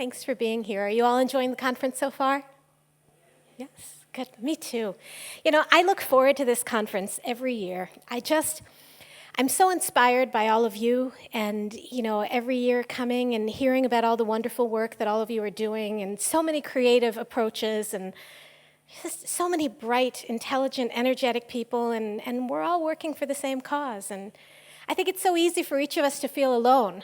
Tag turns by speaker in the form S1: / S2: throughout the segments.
S1: Thanks for being here. Are you all enjoying the conference so far? Yes, good. Me too. You know, I look forward to this conference every year. I'm so inspired by all of you and, every year coming and hearing about all the wonderful work that all of you are doing and so many creative approaches and just so many bright, intelligent, energetic people, and we're all working for the same cause. And I think it's so easy for each of us to feel alone,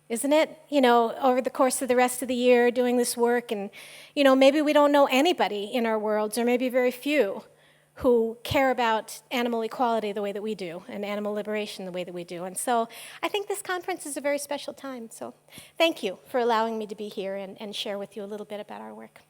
S1: isn't it? Over the course of the rest of the year doing this work, and, maybe we don't know anybody in our worlds, or maybe very few, who care about animal equality the way that we do, and animal liberation the way that we do. And so I think this conference is a very special time. So thank you for allowing me to be here and share with you a little bit about our work.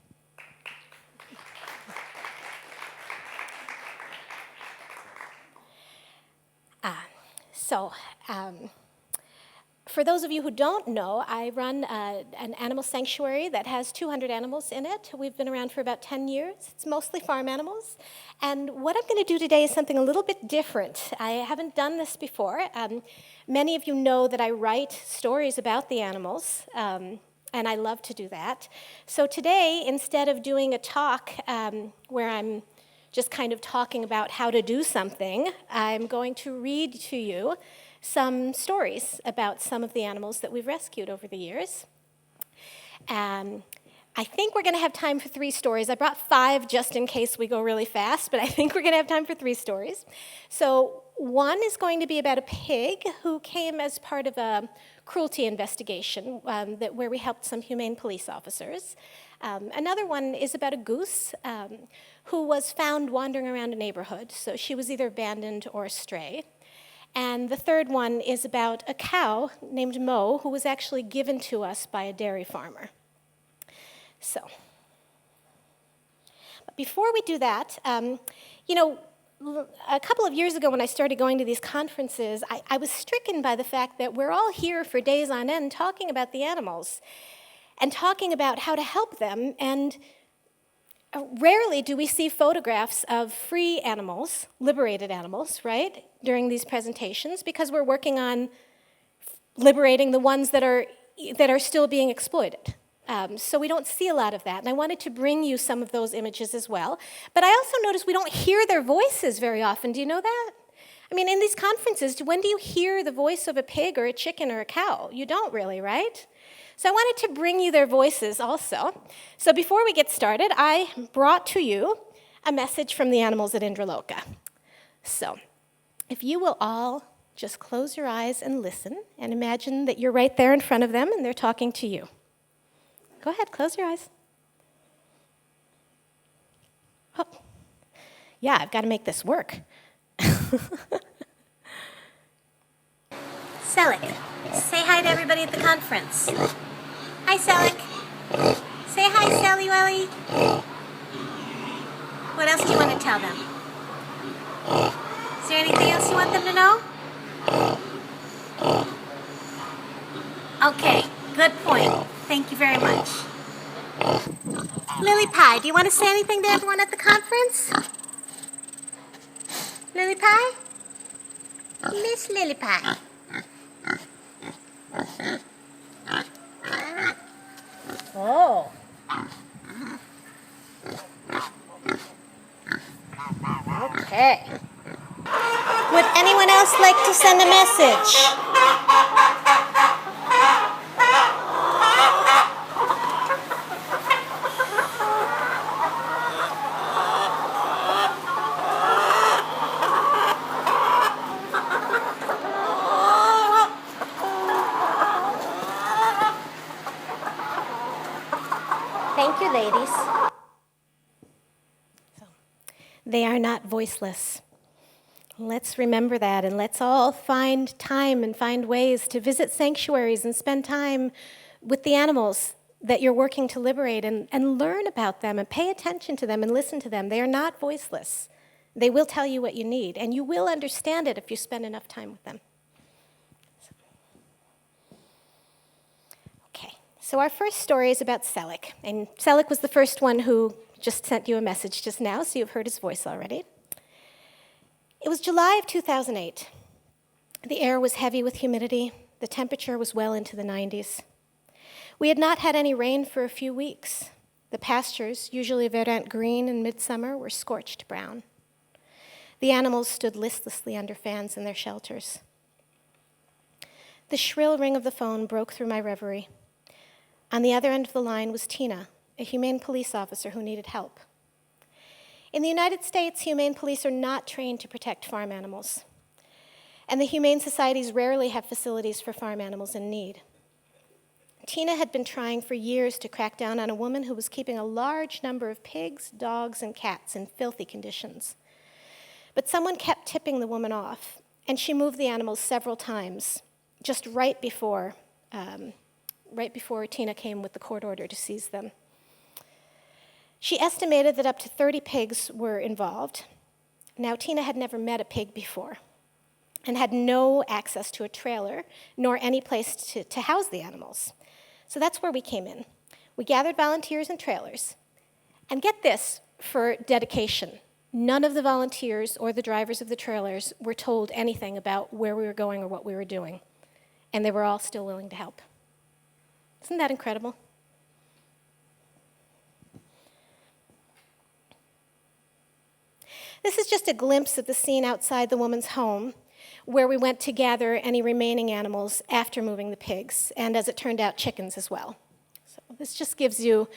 S1: For those of you who don't know, I run an animal sanctuary that has 200 animals in it. We've been around for about 10 years. It's mostly farm animals. And what I'm going to do today is something a little bit different. I haven't done this before. Many of you know that I write stories about the animals, and I love to do that. So today, instead of doing a talk where I'm just kind of talking about how to do something, I'm going to read to you some stories about some of the animals that we've rescued over the years. I think we're going to have time for 3 stories. I brought 5 just in case we go really fast, but I think we're going to have time for 3 stories. So one is going to be about a pig who came as part of a cruelty investigation where we helped some humane police officers. Another one is about a goose who was found wandering around a neighborhood. So she was either abandoned or stray. And the third one is about a cow named Mo who was actually given to us by a dairy farmer. So, but before we do that, a couple of years ago when I started going to these conferences, I was stricken by the fact that we're all here for days on end talking about the animals and talking about how to help them, and rarely do we see photographs of free animals, liberated animals, right, during these presentations, because we're working on liberating the ones that are still being exploited. So we don't see a lot of that, and I wanted to bring you some of those images as well. But I also noticed we don't hear their voices very often. Do you know that? I mean, in these conferences, when do you hear the voice of a pig or a chicken or a cow? You don't really, right? So I wanted to bring you their voices also. So before we get started, I brought to you a message from the animals at Indra Lahiri. So if you will all just close your eyes and listen and imagine that you're right there in front of them and they're talking to you. Go ahead, close your eyes. Oh. Yeah, I've got to make this work. Selik, say hi to everybody at the conference. Hi, Selik. Say hi, Sally Welly. What else do you want to tell them? Is there anything else you want them to know? Okay, good point. Thank you very much. Lily Pie, do you want to say anything to everyone at the conference? Lily Pie? Miss Lily Pie. Oh. Okay. Would anyone else like to send a message? Thank you, ladies. They are not voiceless. Let's remember that, and let's all find time and find ways to visit sanctuaries and spend time with the animals that you're working to liberate and learn about them and pay attention to them and listen to them. They are not voiceless. They will tell you what you need, and you will understand it if you spend enough time with them. Okay, so our first story is about Selik, and Selik was the first one who just sent you a message just now, so you've heard his voice already. It was July of 2008. The air was heavy with humidity. The temperature was well into the 90s. We had not had any rain for a few weeks. The pastures, usually verdant green in midsummer, were scorched brown. The animals stood listlessly under fans in their shelters. The shrill ring of the phone broke through my reverie. On the other end of the line was Tina, a humane police officer who needed help. In the United States, humane police are not trained to protect farm animals, and the humane societies rarely have facilities for farm animals in need. Tina had been trying for years to crack down on a woman who was keeping a large number of pigs, dogs, and cats in filthy conditions. But someone kept tipping the woman off, and she moved the animals several times, just right before Tina came with the court order to seize them. She estimated that up to 30 pigs were involved. Now, Tina had never met a pig before and had no access to a trailer nor any place to house the animals. So that's where we came in. We gathered volunteers and trailers. And get this, for dedication. None of the volunteers or the drivers of the trailers were told anything about where we were going or what we were doing. And they were all still willing to help. Isn't that incredible? This is just a glimpse of the scene outside the woman's home, where we went to gather any remaining animals after moving the pigs, and as it turned out, chickens as well. So this just gives you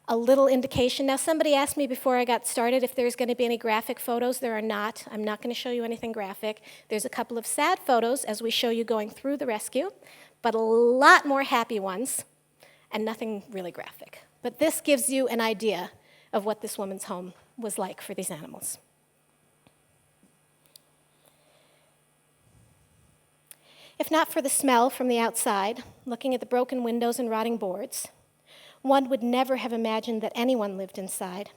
S1: a little indication. Now, somebody asked me before I got started if there's going to be any graphic photos. There are not. I'm not going to show you anything graphic. There's a couple of sad photos as we show you going through the rescue, but a lot more happy ones, and nothing really graphic. But this gives you an idea of what this woman's home was like for these animals. If not for the smell from the outside, looking at the broken windows and rotting boards, one would never have imagined that anyone lived inside.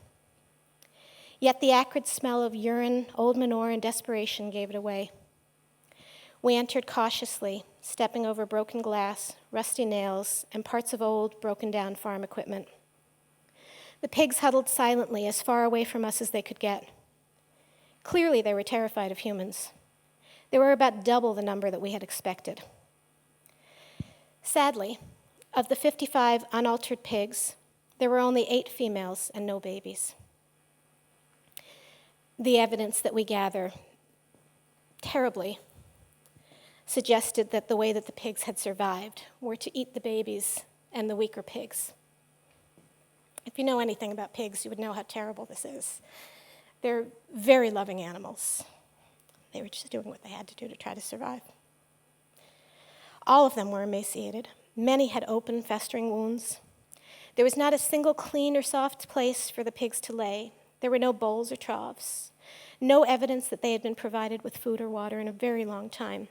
S1: Yet the acrid smell of urine, old manure, and desperation gave it away. We entered cautiously, stepping over broken glass, rusty nails, and parts of old, broken-down farm equipment. The pigs huddled silently as far away from us as they could get. Clearly, they were terrified of humans. They were about double the number that we had expected. Sadly, of the 55 unaltered pigs, there were only 8 females and no babies. The evidence that we gather terribly suggested that the way that the pigs had survived were to eat the babies and the weaker pigs. If you know anything about pigs, you would know how terrible this is. They're very loving animals. They were just doing what they had to do to try to survive. All of them were emaciated. Many had open, festering wounds. There was not a single clean or soft place for the pigs to lay. There were no bowls or troughs. No evidence that they had been provided with food or water in a very long time.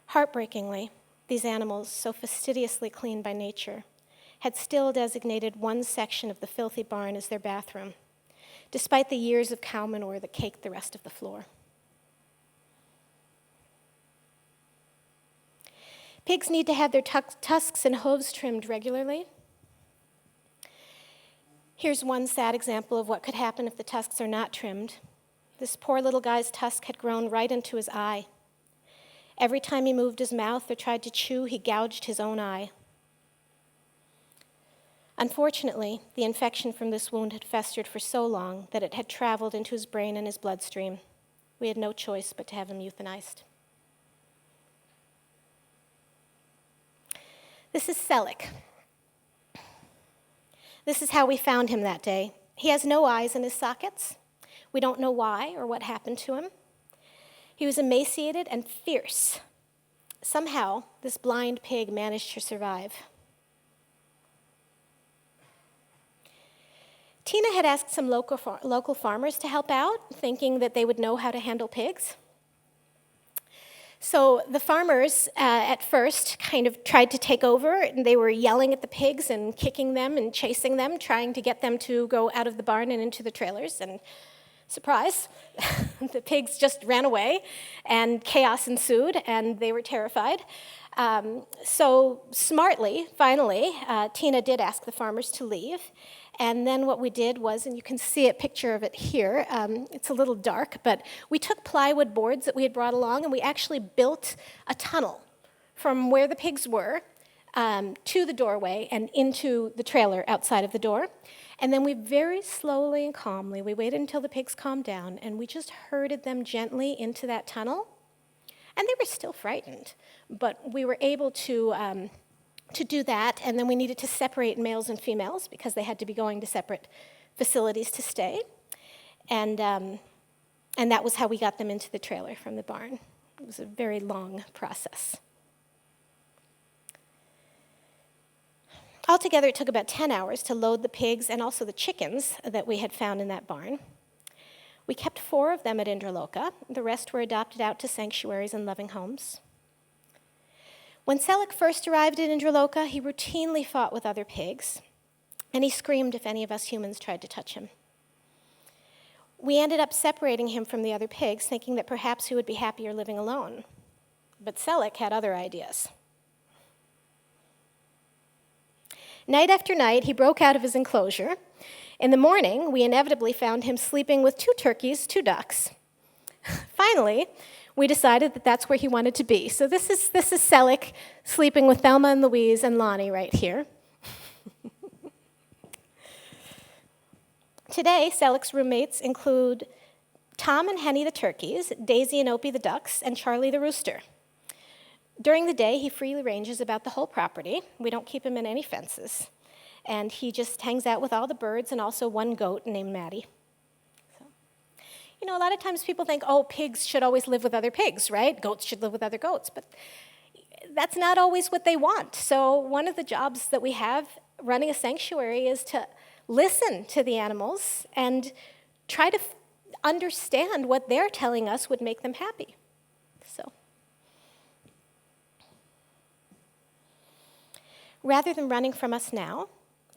S1: Heartbreakingly, these animals, so fastidiously cleaned by nature, had still designated one section of the filthy barn as their bathroom, despite the years of cow manure that caked the rest of the floor. Pigs need to have their tusks and hooves trimmed regularly. Here's one sad example of what could happen if the tusks are not trimmed. This poor little guy's tusk had grown right into his eye. Every time he moved his mouth or tried to chew, he gouged his own eye. Unfortunately, the infection from this wound had festered for so long that it had traveled into his brain and his bloodstream. We had no choice but to have him euthanized. This is Selik. This is how we found him that day. He has no eyes in his sockets. We don't know why or what happened to him. He was emaciated and fierce. Somehow, this blind pig managed to survive. Tina had asked some local farmers to help out, thinking that they would know how to handle pigs. So the farmers, at first, kind of tried to take over, and they were yelling at the pigs and kicking them and chasing them, trying to get them to go out of the barn and into the trailers, and surprise, the pigs just ran away, and chaos ensued, and they were terrified. So smartly, finally, Tina did ask the farmers to leave. And then what we did was, and you can see a picture of it here, it's a little dark, but we took plywood boards that we had brought along, and we actually built a tunnel from where the pigs were to the doorway and into the trailer outside of the door. And then we very slowly and calmly, we waited until the pigs calmed down, and we just herded them gently into that tunnel. And they were still frightened, but we were able to do that, and then we needed to separate males and females because they had to be going to separate facilities to stay. And that was how we got them into the trailer from the barn. It was a very long process. Altogether, it took about 10 hours to load the pigs and also the chickens that we had found in that barn. We kept 4 of them at Indra Lahiri. The rest were adopted out to sanctuaries and loving homes. When Selleck first arrived at Indra Lahiri, he routinely fought with other pigs, and he screamed if any of us humans tried to touch him. We ended up separating him from the other pigs, thinking that perhaps he would be happier living alone. But Selleck had other ideas. Night after night, he broke out of his enclosure. In the morning, we inevitably found him sleeping with 2 turkeys, 2 ducks. Finally, we decided that that's where he wanted to be. So this is Selleck sleeping with Thelma and Louise and Lonnie right here. Today, Selleck's roommates include Tom and Henny the turkeys, Daisy and Opie the ducks, and Charlie the rooster. During the day, he freely ranges about the whole property. We don't keep him in any fences. And he just hangs out with all the birds and also 1 goat named Maddie. So, a lot of times people think, oh, pigs should always live with other pigs, right? Goats should live with other goats. But that's not always what they want. So one of the jobs that we have running a sanctuary is to listen to the animals and try to understand what they're telling us would make them happy. So, rather than running from us now,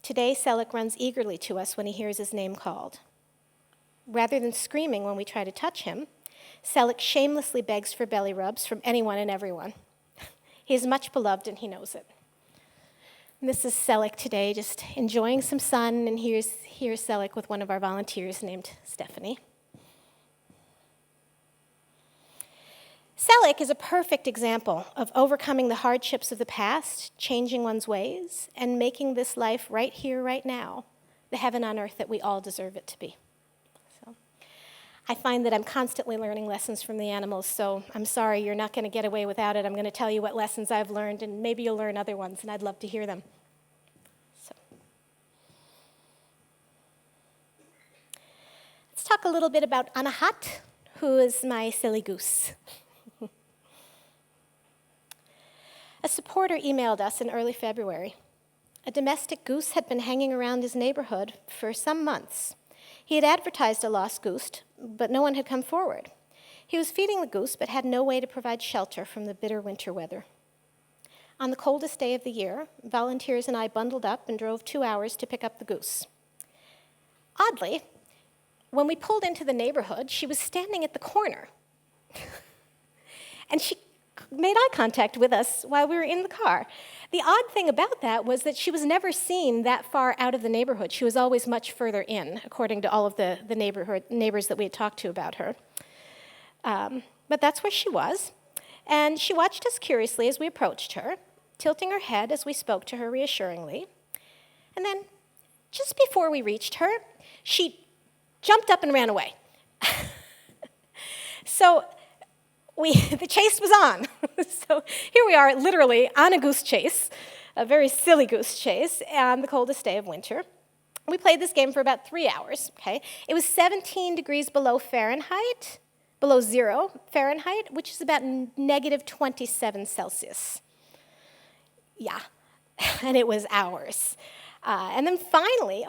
S1: today Selleck runs eagerly to us when he hears his name called. Rather than screaming when we try to touch him, Selleck shamelessly begs for belly rubs from anyone and everyone. He is much beloved and he knows it. And this is Selleck today, just enjoying some sun, and here's Selleck with one of our volunteers named Stephanie. Selleck is a perfect example of overcoming the hardships of the past, changing one's ways, and making this life right here, right now, the heaven on earth that we all deserve it to be. So, I find that I'm constantly learning lessons from the animals, so I'm sorry you're not going to get away without it. I'm going to tell you what lessons I've learned, and maybe you'll learn other ones, and I'd love to hear them. So, let's talk a little bit about Anahat, who is my silly goose. A supporter emailed us in early February. A domestic goose had been hanging around his neighborhood for some months. He had advertised a lost goose, but no one had come forward. He was feeding the goose, but had no way to provide shelter from the bitter winter weather. On the coldest day of the year, volunteers and I bundled up and drove 2 hours to pick up the goose. Oddly, when we pulled into the neighborhood, she was standing at the corner. And she made eye contact with us while we were in the car. The odd thing about that was that she was never seen that far out of the neighborhood. She was always much further in, according to all of the neighbors that we had talked to about her. But that's where she was. And she watched us curiously as we approached her, tilting her head as we spoke to her reassuringly. And then, just before we reached her, she jumped up and ran away. So the chase was on. So here we are, literally on a goose chase, a very silly goose chase, on the coldest day of winter. We played this game for about 3 hours, okay? It was 17 degrees below Fahrenheit, below 0 Fahrenheit, which is about negative 27 Celsius. Yeah, and it was hours. And then finally,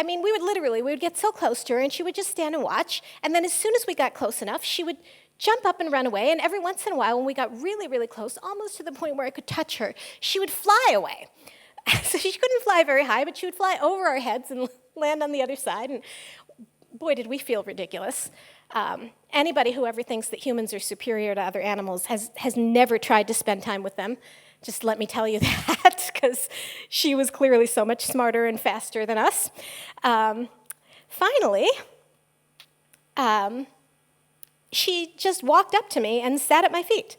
S1: we would get so close to her, and she would just stand and watch, and then as soon as we got close enough, she would jump up and run away, and every once in a while, when we got really, really close, almost to the point where I could touch her, she would fly away. So she couldn't fly very high, but she would fly over our heads and land on the other side, and boy, did we feel ridiculous. Anybody who ever thinks that humans are superior to other animals has never tried to spend time with them. Just let me tell you that, because she was clearly so much smarter and faster than us. Finally, she just walked up to me and sat at my feet.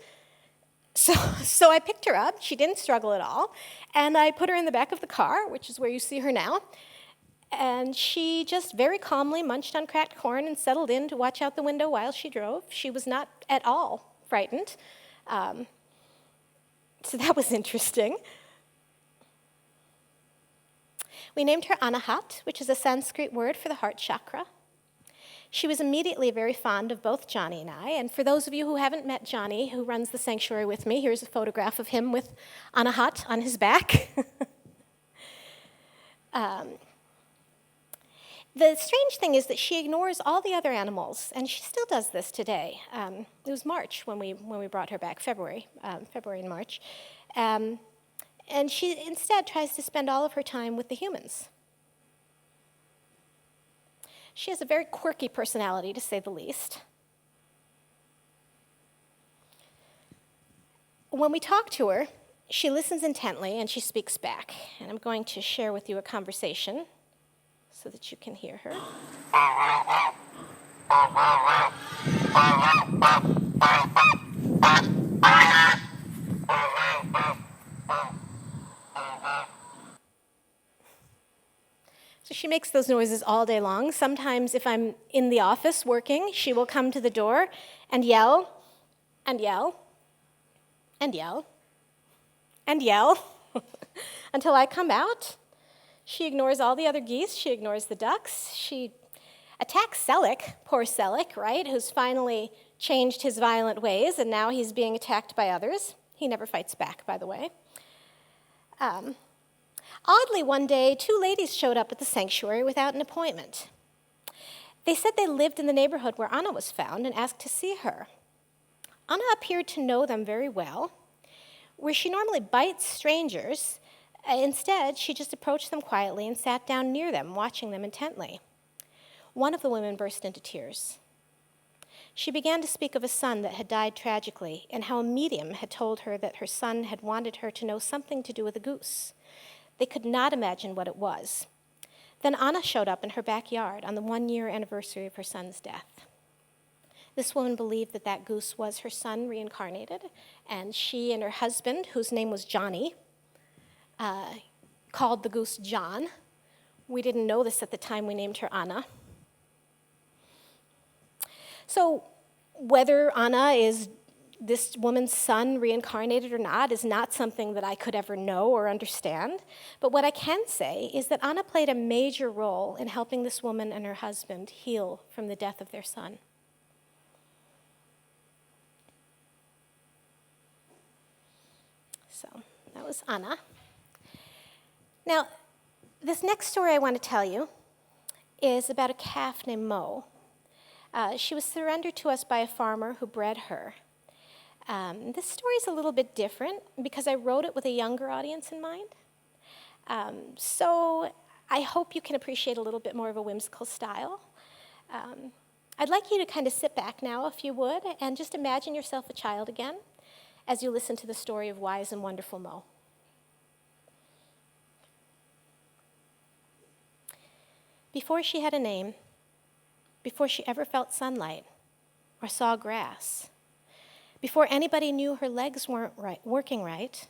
S1: So I picked her up. She didn't struggle at all. And I put her in the back of the car, which is where you see her now. And she just very calmly munched on cracked corn and settled in to watch out the window while she drove. She was not at all frightened. So that was interesting. We named her Anahat, which is a Sanskrit word for the heart chakra. She was immediately very fond of both Johnny and I. And for those of you who haven't met Johnny, who runs the sanctuary with me, here's a photograph of him with Anahat on his back. The strange thing is that she ignores all the other animals, and she still does this today. It was March when we brought her back, February and March. And she instead tries to spend all of her time with the humans. She has a very quirky personality, to say the least. When we talk to her, she listens intently and she speaks back. And I'm going to share with you a conversation so that you can hear her. So she makes those noises all day long. Sometimes if I'm in the office working, she will come to the door and yell, and yell, and yell, and yell, until I come out. She ignores all the other geese. She ignores the ducks. She attacks Selleck, poor Selleck, right, who's finally changed his violent ways, and now he's being attacked by others. He never fights back, by the way. Oddly, one day, 2 ladies showed up at the sanctuary without an appointment. They said they lived in the neighborhood where Anna was found and asked to see her. Anna appeared to know them very well. Where she normally bites strangers, instead, she just approached them quietly and sat down near them, watching them intently. One of the women burst into tears. She began to speak of a son that had died tragically and how a medium had told her that her son had wanted her to know something to do with a goose. They could not imagine what it was. Then Anna showed up in her backyard on the 1-year anniversary of her son's death. This woman believed that that goose was her son reincarnated, and she and her husband, whose name was Johnny, called the goose John. We didn't know this at the time we named her Anna. So whether Anna is this woman's son reincarnated or not is not something that I could ever know or understand. But what I can say is that Anna played a major role in helping this woman and her husband heal from the death of their son. So that was Anna. Now, this next story I want to tell you is about a calf named Mo. She was surrendered to us by a farmer who bred her. This story is a little bit different because I wrote it with a younger audience in mind. So I hope you can appreciate a little bit more of a whimsical style. I'd like you to kind of sit back now, if you would, and just imagine yourself a child again as you listen to the story of wise and wonderful Mo. Before she had a name, before she ever felt sunlight or saw grass, before anybody knew her legs weren't working right,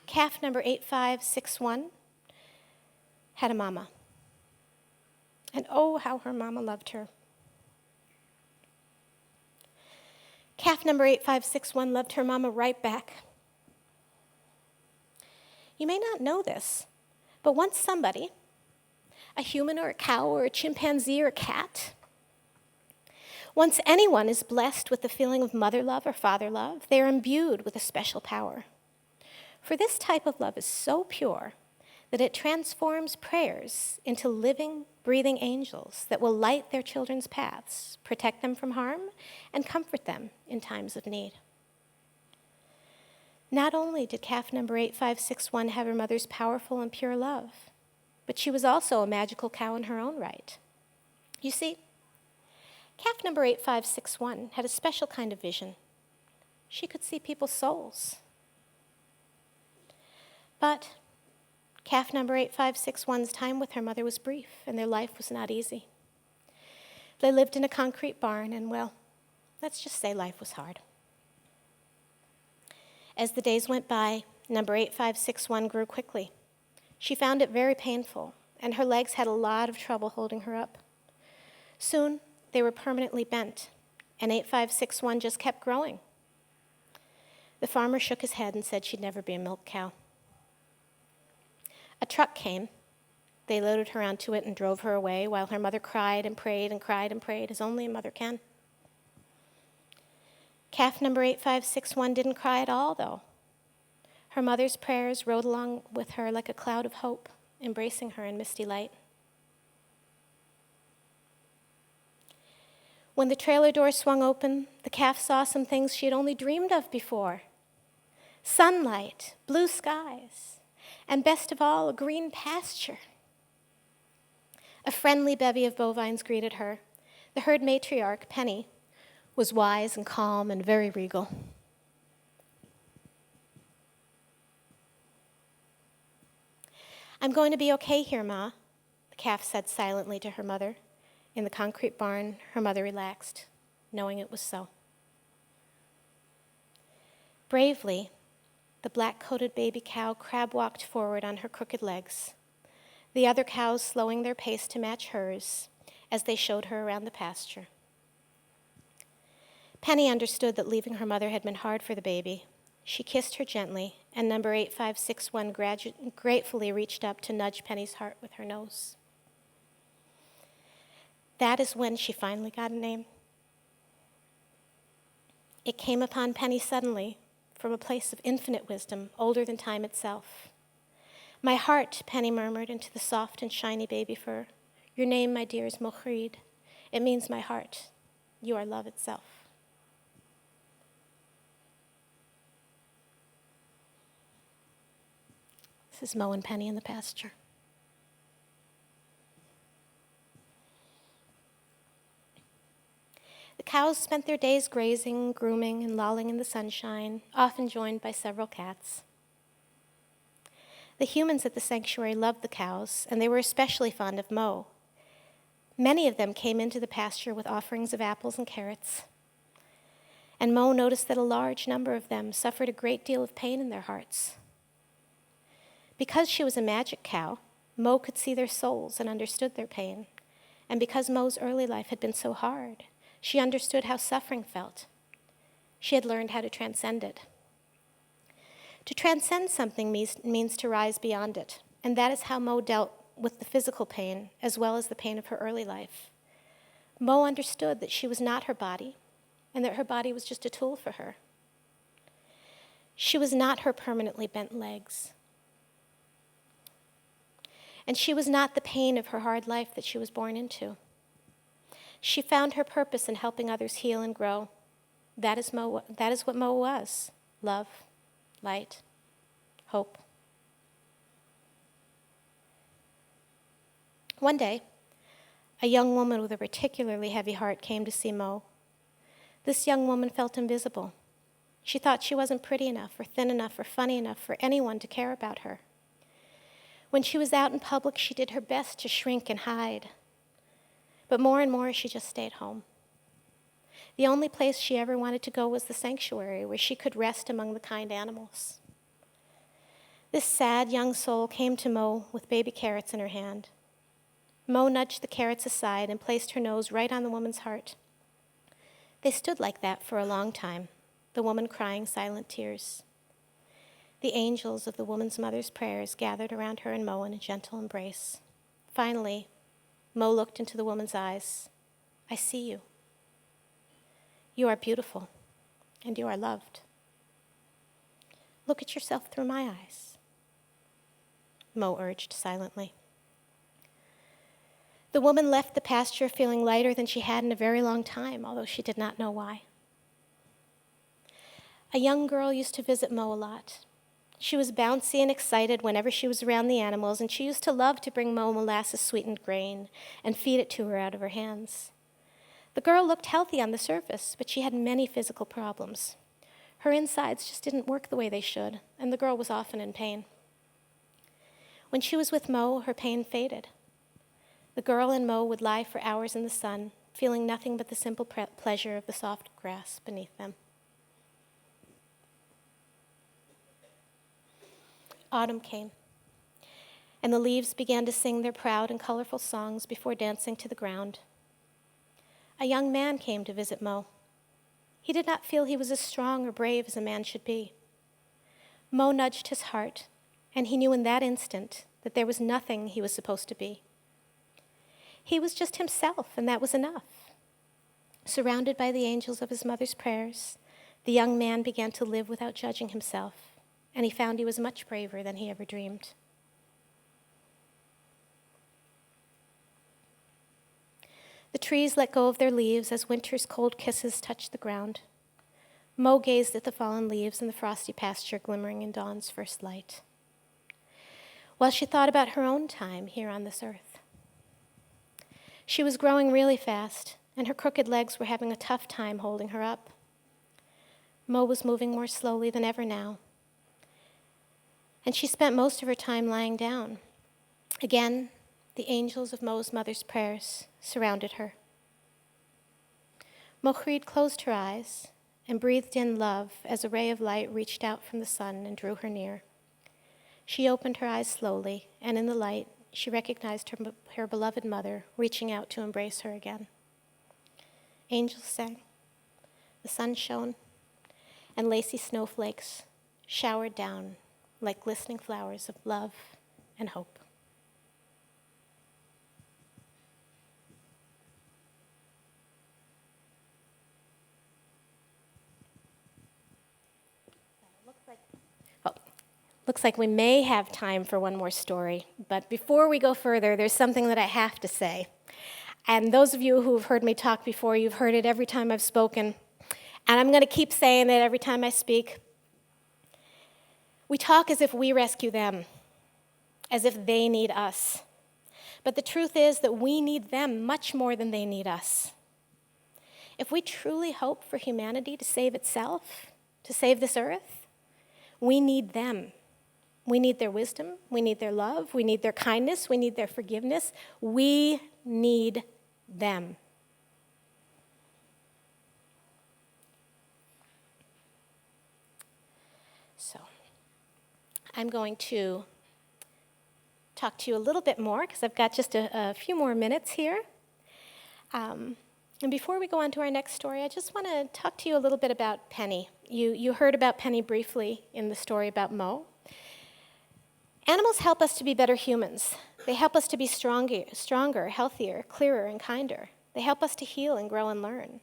S1: calf number 8561 had a mama. And oh, how her mama loved her. Calf number 8561 loved her mama right back. You may not know this, but once somebody, a human or a cow or a chimpanzee or a cat, once anyone is blessed with the feeling of mother love or father love, they are imbued with a special power. For this type of love is so pure that it transforms prayers into living, breathing angels that will light their children's paths, protect them from harm, and comfort them in times of need. Not only did calf number 8561 have her mother's powerful and pure love, but she was also a magical cow in her own right. You see, calf number 8561 had a special kind of vision. She could see people's souls. But calf number 8561's time with her mother was brief, and their life was not easy. They lived in a concrete barn, and well, let's just say life was hard. As the days went by, number 8561 grew quickly. She found it very painful, and her legs had a lot of trouble holding her up. Soon, they were permanently bent, and 8561 just kept growing. The farmer shook his head and said she'd never be a milk cow. A truck came. They loaded her onto it and drove her away while her mother cried and prayed and cried and prayed, as only a mother can. Calf number 8561 didn't cry at all, though. Her mother's prayers rode along with her like a cloud of hope, embracing her in misty light. When the trailer door swung open, the calf saw some things she had only dreamed of before. Sunlight, blue skies, and best of all, a green pasture. A friendly bevy of bovines greeted her. The herd matriarch, Penny, was wise and calm and very regal. "I'm going to be okay here, Ma," the calf said silently to her mother. In the concrete barn, her mother relaxed, knowing it was so. Bravely, the black-coated baby cow crab-walked forward on her crooked legs, the other cows slowing their pace to match hers as they showed her around the pasture. Penny understood that leaving her mother had been hard for the baby. She kissed her gently, and number 8561 gratefully reached up to nudge Penny's heart with her nose. That is when she finally got a name. It came upon Penny suddenly from a place of infinite wisdom, older than time itself. "My heart," Penny murmured into the soft and shiny baby fur. "Your name, my dear, is Mohrid. It means my heart. You are love itself." This is Mo and Penny in the pasture. The cows spent their days grazing, grooming, and lolling in the sunshine, often joined by several cats. The humans at the sanctuary loved the cows, and they were especially fond of Mo. Many of them came into the pasture with offerings of apples and carrots. And Mo noticed that a large number of them suffered a great deal of pain in their hearts. Because she was a magic cow, Mo could see their souls and understood their pain. And because Mo's early life had been so hard, she understood how suffering felt. She had learned how to transcend it. To transcend something means to rise beyond it, and that is how Mo dealt with the physical pain as well as the pain of her early life. Mo understood that she was not her body, and that her body was just a tool for her. She was not her permanently bent legs. And she was not the pain of her hard life that she was born into. She found her purpose in helping others heal and grow. That is what Mo was: love, light, hope. One day, a young woman with a particularly heavy heart came to see Mo. This young woman felt invisible. She thought she wasn't pretty enough or thin enough or funny enough for anyone to care about her. When she was out in public, she did her best to shrink and hide. But more and more, she just stayed home. The only place she ever wanted to go was the sanctuary, where she could rest among the kind animals. This sad young soul came to Mo with baby carrots in her hand. Mo nudged the carrots aside and placed her nose right on the woman's heart. They stood like that for a long time, the woman crying silent tears. The angels of the woman's mother's prayers gathered around her and Mo in a gentle embrace. Finally, Mo looked into the woman's eyes. "I see you. You are beautiful, and you are loved. Look at yourself through my eyes," Mo urged silently. The woman left the pasture feeling lighter than she had in a very long time, although she did not know why. A young girl used to visit Mo a lot. She was bouncy and excited whenever she was around the animals, and she used to love to bring Mo molasses-sweetened grain and feed it to her out of her hands. The girl looked healthy on the surface, but she had many physical problems. Her insides just didn't work the way they should, and the girl was often in pain. When she was with Mo, her pain faded. The girl and Mo would lie for hours in the sun, feeling nothing but the simple pleasure of the soft grass beneath them. Autumn came, and the leaves began to sing their proud and colorful songs before dancing to the ground. A young man came to visit Mo. He did not feel he was as strong or brave as a man should be. Mo nudged his heart, and he knew in that instant that there was nothing he was supposed to be. He was just himself, and that was enough. Surrounded by the angels of his mother's prayers, the young man began to live without judging himself, and he found he was much braver than he ever dreamed. The trees let go of their leaves as winter's cold kisses touched the ground. Mo gazed at the fallen leaves and the frosty pasture glimmering in dawn's first light, while she thought about her own time here on this earth. She was growing really fast, and her crooked legs were having a tough time holding her up. Mo was moving more slowly than ever now, and she spent most of her time lying down. Again, the angels of Mo's mother's prayers surrounded her. Mohrid closed her eyes and breathed in love as a ray of light reached out from the sun and drew her near. She opened her eyes slowly, and in the light, she recognized her beloved mother reaching out to embrace her again. Angels sang, the sun shone, and lacy snowflakes showered down like glistening flowers of love and hope. Looks like we may have time for one more story, but before we go further, there's something that I have to say. And those of you who have heard me talk before, you've heard it every time I've spoken, and I'm going to keep saying it every time I speak. We talk as if we rescue them, as if they need us. But the truth is that we need them much more than they need us. If we truly hope for humanity to save itself, to save this earth, we need them. We need their wisdom, we need their love, we need their kindness, we need their forgiveness. We need them. So, I'm going to talk to you a little bit more because I've got just a few more minutes here. And before we go on to our next story, I just want to talk to you a little bit about Penny. You heard about Penny briefly in the story about Mo. Animals help us to be better humans. They help us to be stronger, healthier, clearer, and kinder. They help us to heal and grow and learn.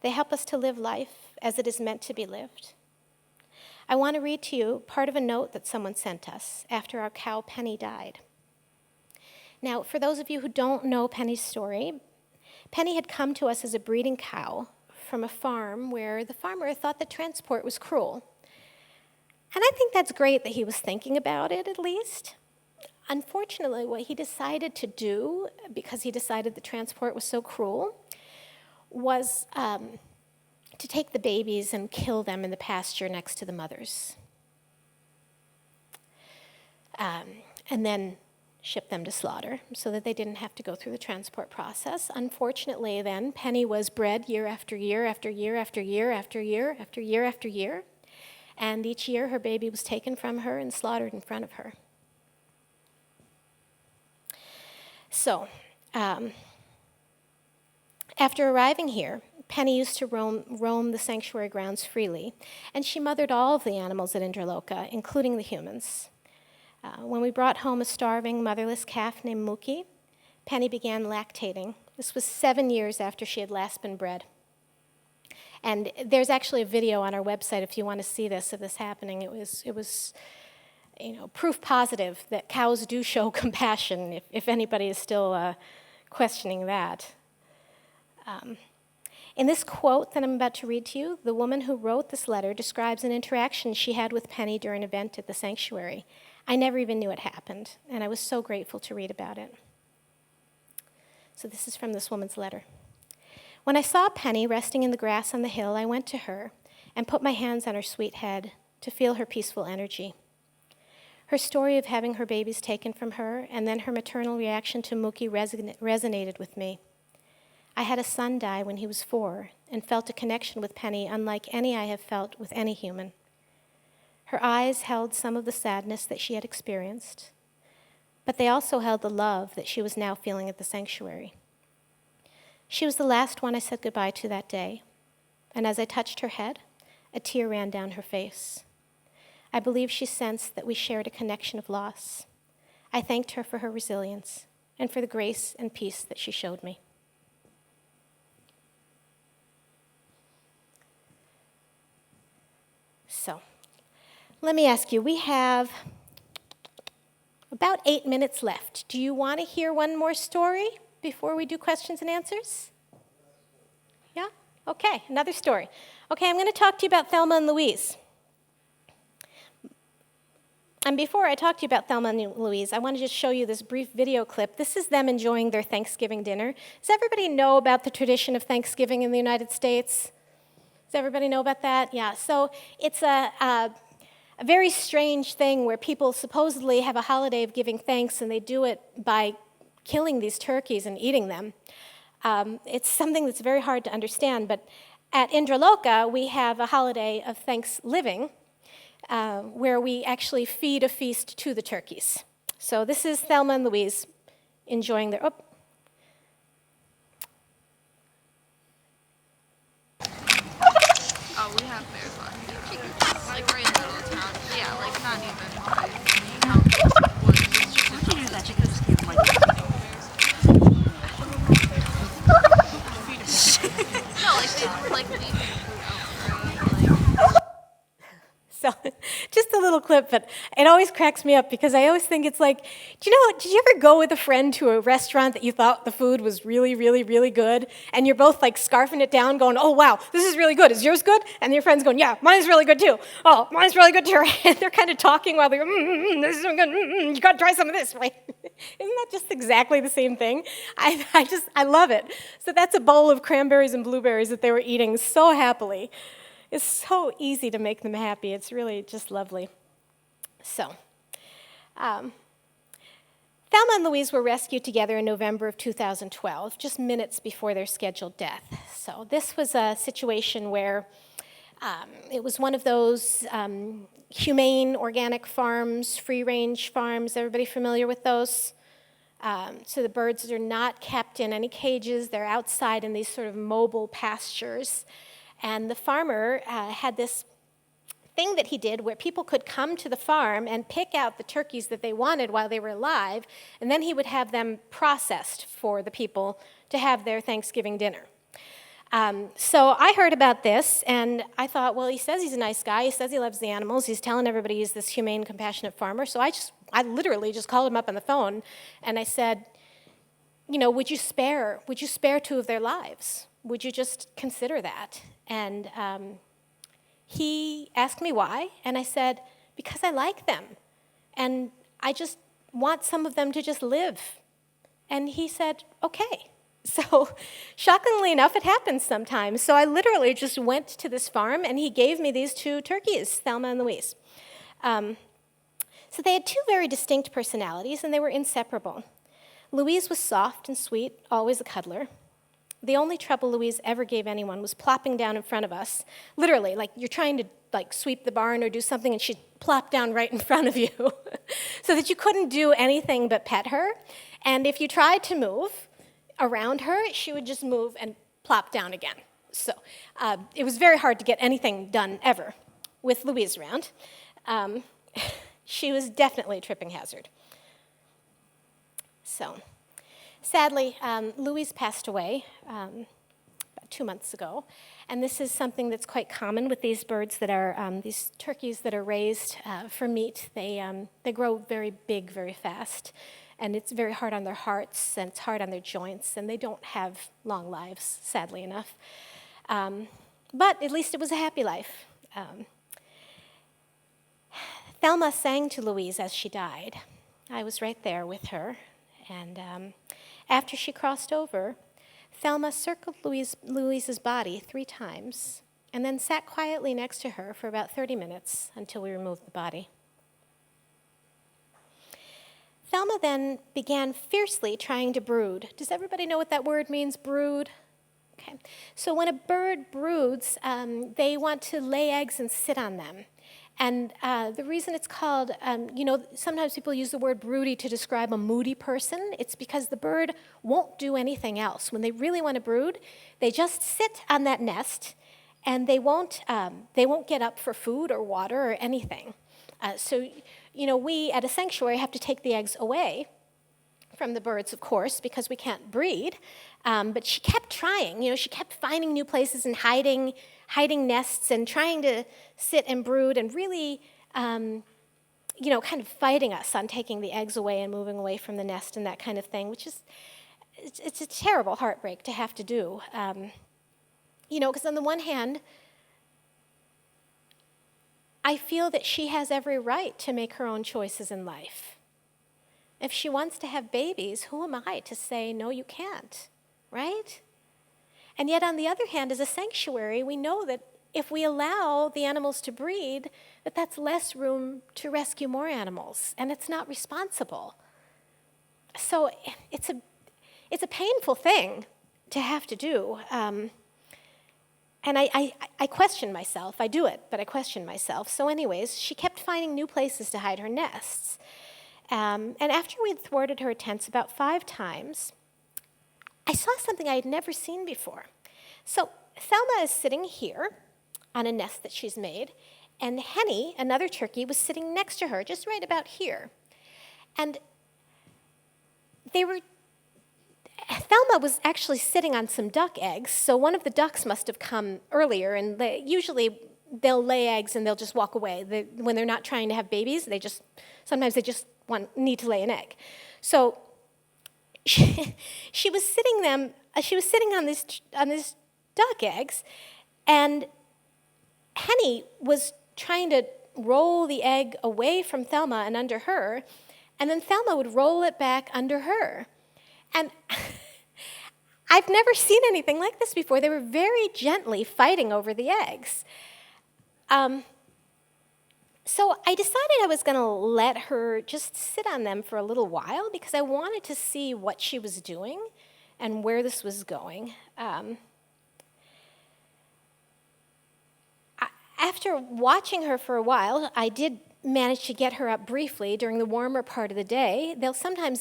S1: They help us to live life as it is meant to be lived. I want to read to you part of a note that someone sent us after our cow Penny died. Now, for those of you who don't know Penny's story, Penny had come to us as a breeding cow from a farm where the farmer thought that transport was cruel. And I think that's great that he was thinking about it, at least. Unfortunately, what he decided to do, because he decided the transport was so cruel, was to take the babies and kill them in the pasture next to the mothers. And then ship them to slaughter so that they didn't have to go through the transport process. Unfortunately, then, Penny was bred year after year after year after year after year after year after year. And each year, her baby was taken from her and slaughtered in front of her. So, after arriving here, Penny used to roam the sanctuary grounds freely, and she mothered all of the animals at Indra Lahiri, including the humans. When we brought home a starving, motherless calf named Muki, Penny began lactating. This was 7 years after she had last been bred. And there's actually a video on our website if you want to see this, of this happening. It was proof positive that cows do show compassion, if anybody is still questioning that. In this quote that I'm about to read to you, the woman who wrote this letter describes an interaction she had with Penny during an event at the sanctuary. I never even knew it happened, and I was so grateful to read about it. So this is from this woman's letter. When I saw Penny resting in the grass on the hill, I went to her and put my hands on her sweet head to feel her peaceful energy. Her story of having her babies taken from her and then her maternal reaction to Muki resonated with me. I had a son die when he was 4 and felt a connection with Penny unlike any I have felt with any human. Her eyes held some of the sadness that she had experienced, but they also held the love that she was now feeling at the sanctuary. She was the last one I said goodbye to that day, and as I touched her head, a tear ran down her face. I believe she sensed that we shared a connection of loss. I thanked her for her resilience and for the grace and peace that she showed me. So, let me ask you, we have about 8 minutes left. Do you want to hear one more story before we do questions and answers? Yeah? Okay, another story. Okay, I'm going to talk to you about Thelma and Louise. And before I talk to you about Thelma and Louise, I want to just show you this brief video clip. This is them enjoying their Thanksgiving dinner. Does everybody know about the tradition of Thanksgiving in the United States? Does everybody know about that? Yeah, so it's a very strange thing where people supposedly have a holiday of giving thanks, and they do it by killing these turkeys and eating them. It's something that's very hard to understand, but at Indra Lahiri, we have a holiday of Thanksgiving, where we actually feed a feast to the turkeys. So this is Thelma and Louise enjoying their...
S2: Oh, we have bears on here. Like right in the middle of town. Yeah, like not even No, like they were like leaving food out, right?
S1: So, just a little clip, but it always cracks me up because I always think it's like, did you ever go with a friend to a restaurant that you thought the food was really, really, really good, and you're both like scarfing it down going, oh wow, this is really good, is yours good? And your friend's going, yeah, mine's really good too. Oh, mine's really good too. And they're kind of talking while they're, this is good, you gotta try some of this, right? Isn't that just exactly the same thing? I love it. So that's a bowl of cranberries and blueberries that they were eating so happily. It's so easy to make them happy. It's really just lovely. So, Thelma and Louise were rescued together in November of 2012, just minutes before their scheduled death. So this was a situation where it was one of those humane organic farms, free-range farms. Everybody familiar with those? So the birds are not kept in any cages. They're outside in these sort of mobile pastures. And the farmer had this thing that he did where people could come to the farm and pick out the turkeys that they wanted while they were alive, and then he would have them processed for the people to have their Thanksgiving dinner. So I heard about this, and I thought, well, he says he's a nice guy. He says he loves the animals. He's telling everybody he's this humane, compassionate farmer. So I literally just called him up on the phone, and I said, you know, would you spare 2 of their lives? Would you just consider that? And he asked me why, and I said, because I like them, and I just want some of them to just live. And he said, okay. So shockingly enough, it happens sometimes. So I literally just went to this farm, and he gave me these 2 turkeys, Thelma and Louise. So they had 2 very distinct personalities, and they were inseparable. Louise was soft and sweet, always a cuddler. The only trouble Louise ever gave anyone was plopping down in front of us. Literally, like you're trying to like sweep the barn or do something, and she'd plop down right in front of you so that you couldn't do anything but pet her. And if you tried to move around her, she would just move and plop down again. So it was very hard to get anything done ever with Louise around. She was definitely a tripping hazard. So, sadly, Louise passed away about 2 months ago, and this is something that's quite common with these birds that are, these turkeys that are raised for meat. They grow very big very fast, and it's very hard on their hearts, and it's hard on their joints, and they don't have long lives, sadly enough. But at least it was a happy life. Thelma sang to Louise as she died. I was right there with her. And after she crossed over, Thelma circled Louise's body 3 times and then sat quietly next to her for about 30 minutes until we removed the body. Thelma then began fiercely trying to brood. Does everybody know what that word means, brood? Okay. So when a bird broods, they want to lay eggs and sit on them. And the reason it's called, sometimes people use the word broody to describe a moody person. It's because the bird won't do anything else. When they really want to brood, they just sit on that nest, and they won't get up for food or water or anything. So we at a sanctuary have to take the eggs away from the birds, of course, because we can't breed. But she kept trying. She kept finding new places and hiding nests and trying to sit and brood and really, kind of fighting us on taking the eggs away and moving away from the nest and that kind of thing, which is, it's a terrible heartbreak to have to do. Because on the one hand, I feel that she has every right to make her own choices in life. If she wants to have babies, who am I to say, no, you can't, right? And yet, on the other hand, as a sanctuary, we know that if we allow the animals to breed, that's less room to rescue more animals, and it's not responsible. So it's a painful thing to have to do. And I question myself. I do it, but I question myself. So anyways, she kept finding new places to hide her nests. And after we'd thwarted her attempts about 5 times, I saw something I had never seen before. So Thelma is sitting here on a nest that she's made, and Henny, another turkey, was sitting next to her, just right about here. And Thelma was actually sitting on some duck eggs, so one of the ducks must have come earlier, and usually they'll lay eggs and they'll just walk away. When they're not trying to have babies, sometimes they just need to lay an egg. So she was sitting on these duck eggs, and Henny was trying to roll the egg away from Thelma and under her, and then Thelma would roll it back under her. And I've never seen anything like this before. They were very gently fighting over the eggs. So I decided I was going to let her just sit on them for a little while because I wanted to see what she was doing and where this was going. After watching her for a while, I did manage to get her up briefly during the warmer part of the day.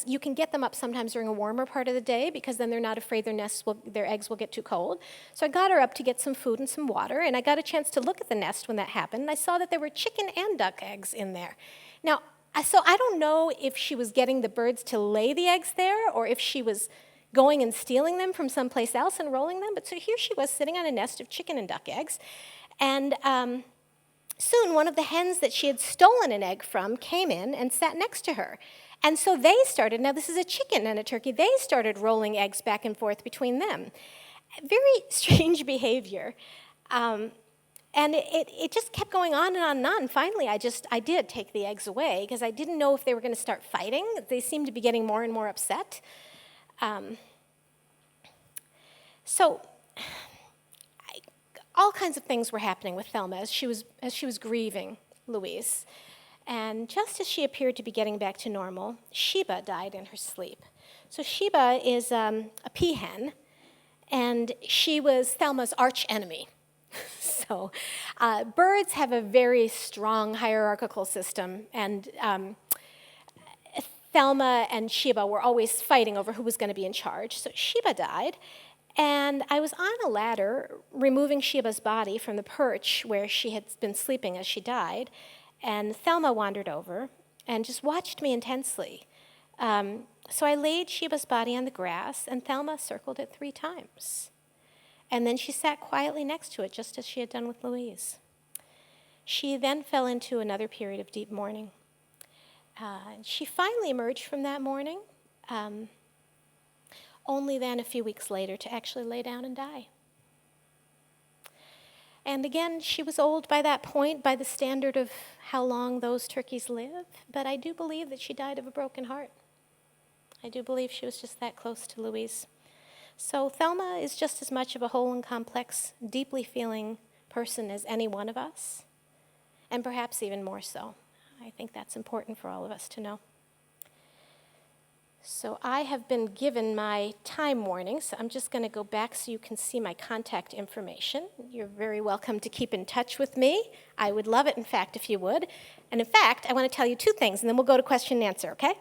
S1: You can get them up sometimes during a warmer part of the day because then they're not afraid their eggs will get too cold. So I got her up to get some food and some water, and I got a chance to look at the nest when that happened, and I saw that there were chicken and duck eggs in there. Now, so I don't know if she was getting the birds to lay the eggs there or if she was going and stealing them from someplace else and rolling them, but so here she was sitting on a nest of chicken and duck eggs, and soon, one of the hens that she had stolen an egg from came in and sat next to her. And so they started, now this is a chicken and a turkey, they started rolling eggs back and forth between them. Very strange behavior. And it just kept going on and on and on. Finally, I did take the eggs away because I didn't know if they were going to start fighting. They seemed to be getting more and more upset. All kinds of things were happening with Thelma as she was grieving Louise. And just as she appeared to be getting back to normal, Sheba died in her sleep. So Sheba is a peahen, and she was Thelma's arch enemy. So birds have a very strong hierarchical system, and Thelma and Sheba were always fighting over who was going to be in charge. So Sheba died. And I was on a ladder removing Sheba's body from the perch where she had been sleeping as she died, and Thelma wandered over and just watched me intensely. So I laid Sheba's body on the grass, and Thelma circled it 3 times. And then she sat quietly next to it, just as she had done with Louise. She then fell into another period of deep mourning. She finally emerged from that mourning, only then a few weeks later to actually lay down and die. And again, she was old by that point by the standard of how long those turkeys live, but I do believe that she died of a broken heart. I do believe she was just that close to Louise. So Thelma is just as much of a whole and complex, deeply feeling person as any one of us, and perhaps even more so. I think that's important for all of us to know. So I have been given my time warning, so I'm just going to go back so you can see my contact information. You're very welcome to keep in touch with me. I would love it, in fact, if you would. And in fact, I want to tell you two things, and then we'll go to question and answer, okay?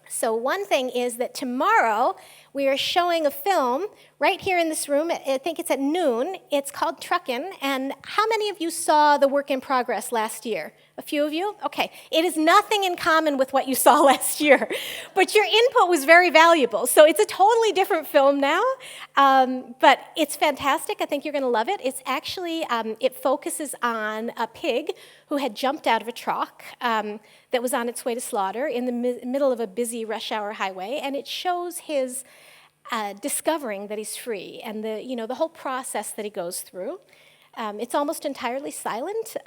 S1: So one thing is that tomorrow we are showing a film right here in this room. I think it's at noon. It's called Truckin'. And how many of you saw the work in progress last year? A few of you? Okay. It is nothing in common with what you saw last year. But your input was very valuable. So it's a totally different film now. But it's fantastic. I think you're going to love it. It's actually, it focuses on a pig who had jumped out of a truck that was on its way to slaughter in the middle of a busy rush hour highway. And it shows his discovering that he's free and the whole process that he goes through. It's almost entirely silent,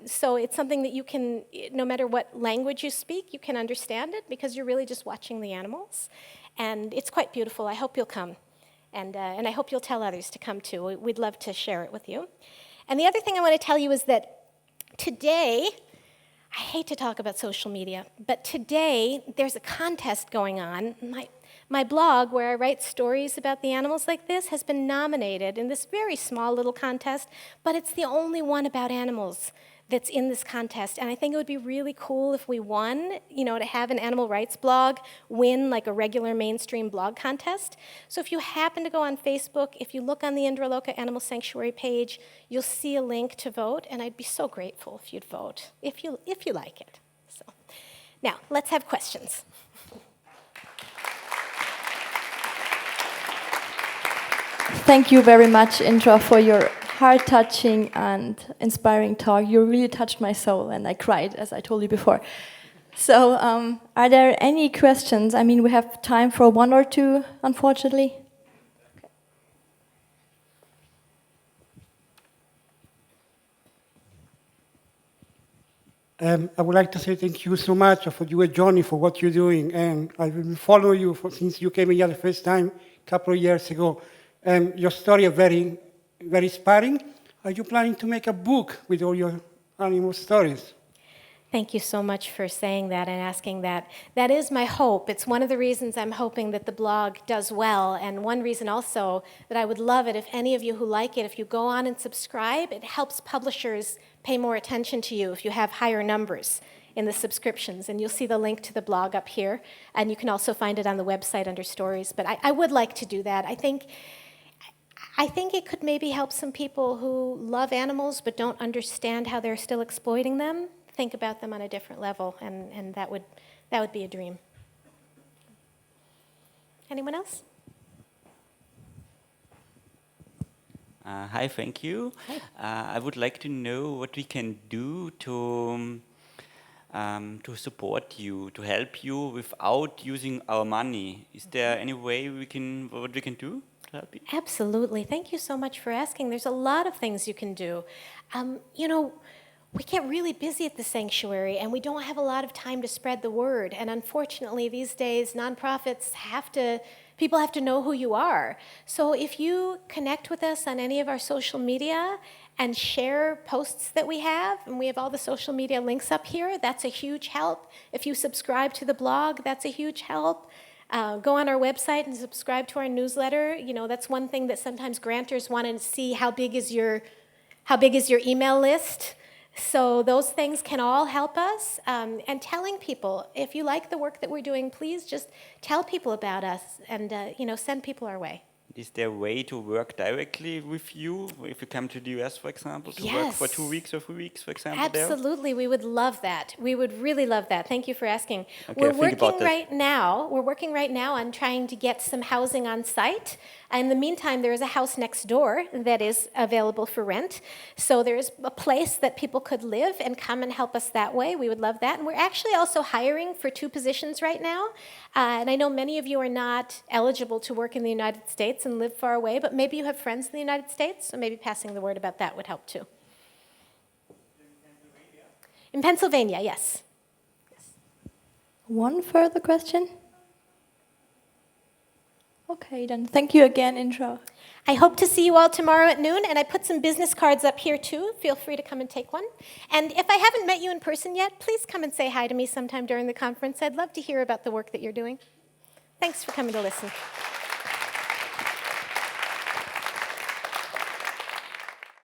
S1: so it's something that you can, no matter what language you speak, you can understand it because you're really just watching the animals. And it's quite beautiful. I hope you'll come. And I hope you'll tell others to come too. We'd love to share it with you. And the other thing I want to tell you is that today, I hate to talk about social media, but today there's a contest going on. My blog, where I write stories about the animals like this, has been nominated in this very small little contest, but it's the only one about animals that's in this contest. And I think it would be really cool if we won, to have an animal rights blog win like a regular mainstream blog contest. So if you happen to go on Facebook, if you look on the Indra Lahiri Animal Sanctuary page, you'll see a link to vote, and I'd be so grateful if you'd vote, if you like it. So, now, let's have questions.
S3: Thank you very much, Indra, for your heart-touching and inspiring talk. You really touched my soul, and I cried, as I told you before. So, are there any questions? I mean, we have time for one or two, unfortunately.
S4: I would like to say thank you so much for your journey, for what you're doing. And I've been following you since you came here the first time, a couple of years ago. Your story is very, very inspiring. Are you planning to make a book with all your animal stories?
S1: Thank you so much for saying that and asking that. That is my hope. It's one of the reasons I'm hoping that the blog does well, and one reason also that I would love it if any of you who like it, if you go on and subscribe, it helps publishers pay more attention to you if you have higher numbers in the subscriptions. And you'll see the link to the blog up here, and you can also find it on the website under stories. But I would like to do that. I think it could maybe help some people who love animals but don't understand how they're still exploiting them think about them on a different level, and that would be a dream. Anyone else?
S5: Hi, thank you. Hi. I would like to know what we can do to support you, to help you without using our money. Is there any way what we can do to help you?
S1: Absolutely. Thank you so much for asking. There's a lot of things you can do. We get really busy at the sanctuary, and we don't have a lot of time to spread the word. And unfortunately, these days, nonprofits people have to know who you are. So if you connect with us on any of our social media and share posts that we have, and we have all the social media links up here, that's a huge help. If you subscribe to the blog, that's a huge help. Go on our website and subscribe to our newsletter. That's one thing that sometimes grantors want to see, how big is your email list. So those things can all help us. And telling people, if you like the work that we're doing, please just tell people about us and send people our way.
S5: Is there a way to work directly with you if you come to the US, for example, to work for 2 weeks or 3 weeks, for example?
S1: Absolutely, we would love that. We would really love that. Thank you for asking.
S5: Okay,
S1: We're working right now on trying to get some housing on site. In the meantime, there is a house next door that is available for rent. So there's a place that people could live and come and help us that way. We would love that. And we're actually also hiring for 2 positions right now. And I know many of you are not eligible to work in the United States and live far away, but maybe you have friends in the United States, so maybe passing the word about that would help too. In Pennsylvania, yes.
S3: One further question? Okay, then thank you again, Indra.
S1: I hope to see you all tomorrow at noon, and I put some business cards up here too. Feel free to come and take one. And if I haven't met you in person yet, please come and say hi to me sometime during the conference. I'd love to hear about the work that you're doing. Thanks for coming to listen.